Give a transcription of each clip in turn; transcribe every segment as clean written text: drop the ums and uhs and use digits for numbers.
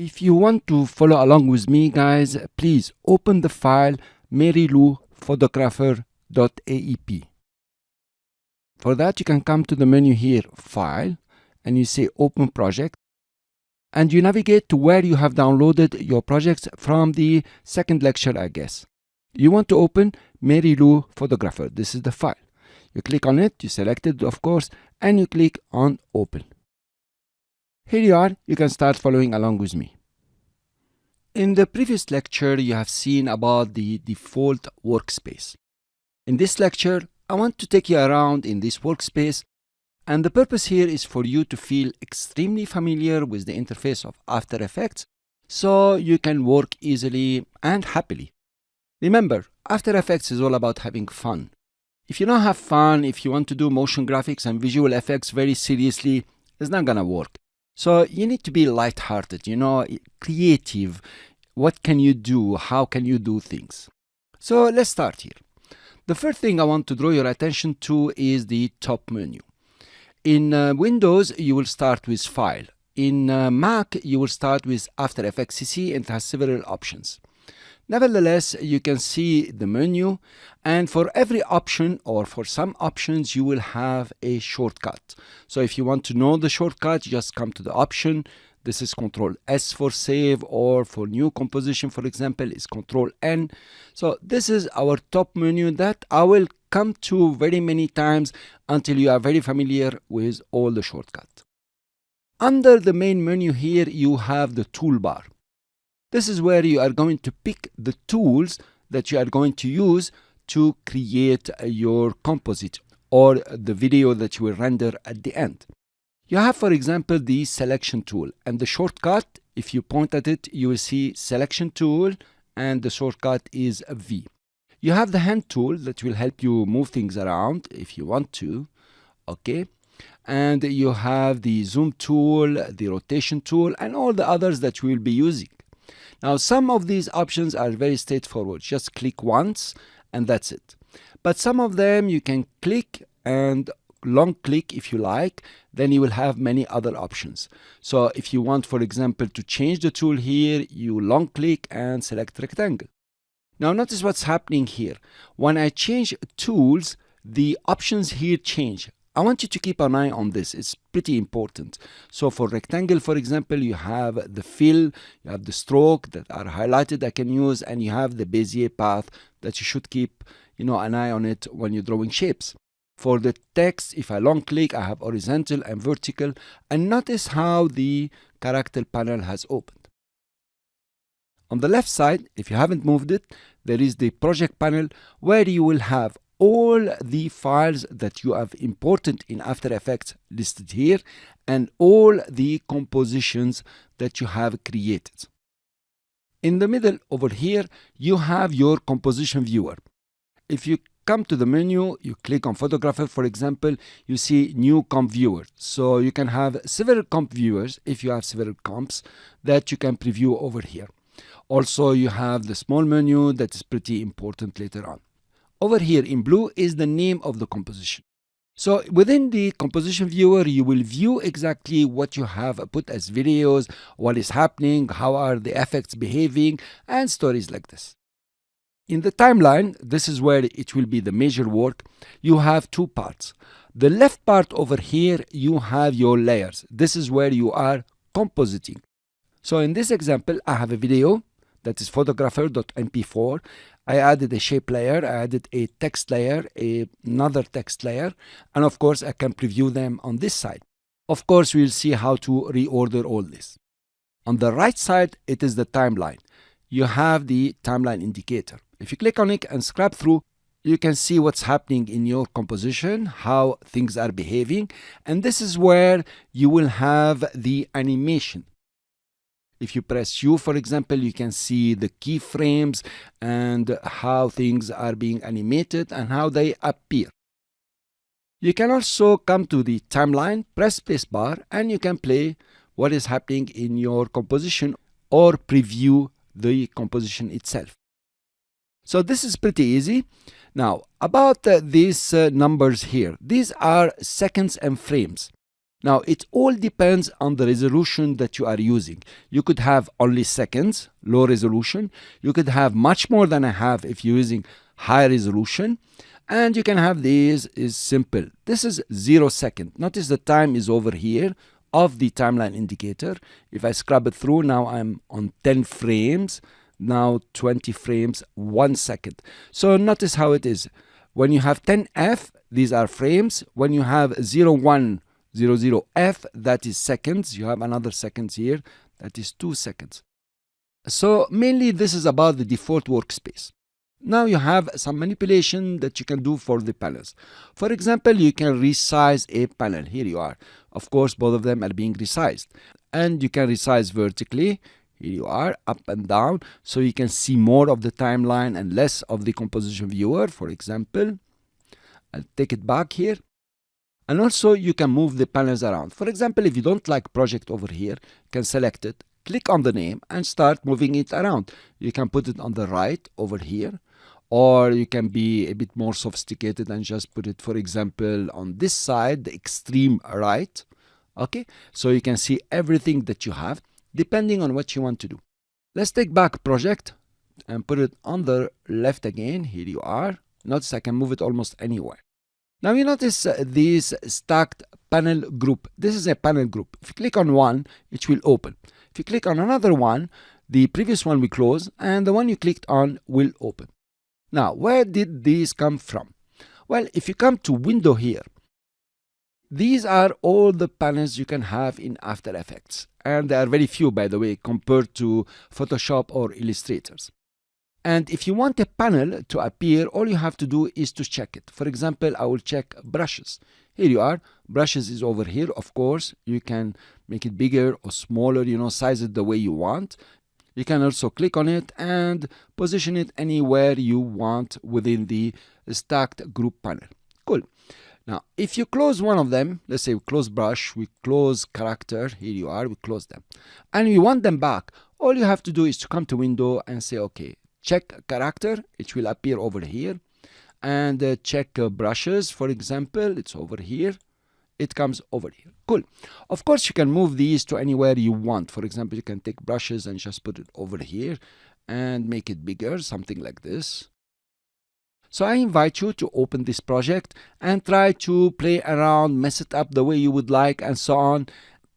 If you want to follow along with me, guys, please open the file marylouphotographer.aep. For that, you can come to the menu here, File, and you say Open Project, and you navigate to where you have downloaded your projects from the second lecture, I guess. You want to open Mary Lou Photographer. This is the file. You click on it, you select it, of course, and you click on Open. Here you are. You can start following along with me. In the previous lecture, you have seen about the default workspace. In this lecture, I want to take you around in this workspace, and the purpose here is for you to feel extremely familiar with the interface of After Effects so you can work easily and happily. Remember, After Effects is all about having fun. If you don't have fun, if you want to do motion graphics and visual effects very seriously, it's not gonna work. So you need to be lighthearted, creative. What can you do? How can you do things? So let's start here. The first thing I want to draw your attention to is the top menu. In Windows, you will start with File. In Mac, you will start with After Effects CC, and it has several options. Nevertheless, you can see the menu, and for every option or for some options, you will have a shortcut. So if you want to know the shortcut, just come to the option. This is Control S for save, or for new composition, for example, is Control N. So this is our top menu that I will come to very many times until you are very familiar with all the shortcuts. Under the main menu here, you have the toolbar. This is where you are going to pick the tools that you are going to use to create your composite or the video that you will render at the end. You have, for example, the selection tool, and the shortcut, if you point at it, you will see selection tool, and the shortcut is V. You have the hand tool that will help you move things around if you want to, okay? And you have the zoom tool, the rotation tool, and all the others that you will be using. Now, some of these options are very straightforward. Just click once and that's it. But some of them you can click and long click if you like, then you will have many other options. So if you want, for example, to change the tool here, you long click and select rectangle. Now notice what's happening here. When I change tools, the options here change. I want you to keep an eye on this. It's pretty important. So for rectangle, for example, you have the fill, you have the stroke that are highlighted I can use, and you have the Bezier path that you should keep an eye on it when you're drawing shapes. For the text, if I long click, I have horizontal and vertical, and notice how the character panel has opened. On the left side, if you haven't moved it, there is the project panel where you will have all the files that you have imported in After Effects listed here, and all the compositions that you have created. In the middle over here, you have your composition viewer. If you come to the menu, you click on photographer, for example, you see new comp viewer. So you can have several comp viewers if you have several comps that you can preview over here. Also, you have the small menu that is pretty important later on. Over here in blue is the name of the composition. So within the composition viewer, you will view exactly what you have put as videos, what is happening, how are the effects behaving, and stories like this. In the timeline, this is where it will be the major work. You have two parts. The left part over here, you have your layers. This is where you are compositing. So in this example, I have a video that is photographer.mp4. I added a shape layer, I added a text layer, another text layer, and of course I can preview them on this side. Of course, we'll see how to reorder all this. On the right side, it is the timeline. You have the timeline indicator. If you click on it and scrub through, you can see what's happening in your composition, how things are behaving, and this is where you will have the animation. If you press U, for example, you can see the keyframes and how things are being animated and how they appear. You can also come to the timeline, press spacebar, and you can play what is happening in your composition or preview the composition itself. So this is pretty easy. Now, about these numbers here, these are seconds and frames. Now, it all depends on the resolution that you are using. You could have only seconds, low resolution. You could have much more than a half if you're using high resolution. And you can have these is simple. This is 0 second. Notice the time is over here of the timeline indicator. If I scrub it through, now I'm on 10 frames. Now 20 frames, 1 second. So notice how it is. When you have 10F, these are frames. When you have 0100F, that is seconds. You have another seconds here. That is 2 seconds. So mainly this is about the default workspace. Now you have some manipulation that you can do for the panels. For example, you can resize a panel. Here you are. Of course, both of them are being resized. And you can resize vertically. Here you are, up and down. So you can see more of the timeline and less of the composition viewer. For example, I'll take it back here. And also you can move the panels around. For example, if you don't like project over here, you can select it, click on the name and start moving it around. You can put it on the right over here. Or you can be a bit more sophisticated and just put it, for example, on this side, the extreme right. Okay, so you can see everything that you have depending on what you want to do. Let's take back project and put it on the left again. Here you are. Notice I can move it almost anywhere. Now you notice this stacked panel group. This is a panel group. If you click on one, it will open. If you click on another one, the previous one will close and the one you clicked on will open. Now, where did these come from? Well, if you come to window here, these are all the panels you can have in After Effects. And there are very few, by the way, compared to Photoshop or Illustrators. And if you want a panel to appear, all you have to do is to check it. For example, I will check brushes. Here you are. Brushes is over here. Of course, you can make it bigger or smaller, size it the way you want. You can also click on it and position it anywhere you want within the stacked group panel. Cool. Now, if you close one of them, let's say we close brush, we close character, here you are, we close them. And we want them back. All you have to do is to come to window and say, okay, check character, it will appear over here. And check brushes, for example, it's over here. It comes over here. Cool. Of course, you can move these to anywhere you want. For example, you can take brushes and just put it over here and make it bigger, something like this. So I invite you to open this project and try to play around, mess it up the way you would like and so on.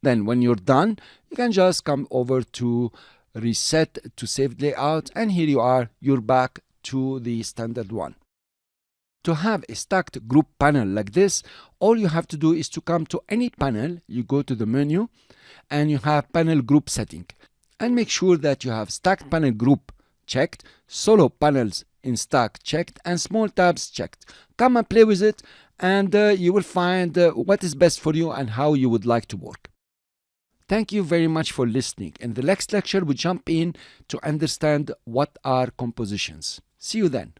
Then when you're done, you can just come over to reset to save layout and here you are, you're back to the standard one. To have a stacked group panel like this, all you have to do is to come to any panel, you go to the menu and you have panel group setting and make sure that you have stacked panel group checked, solo panels in stack checked and small tabs checked. Come and play with it and you will find what is best for you and how you would like to work. Thank you very much for listening. In the next lecture, we jump in to understand what are compositions. See you then.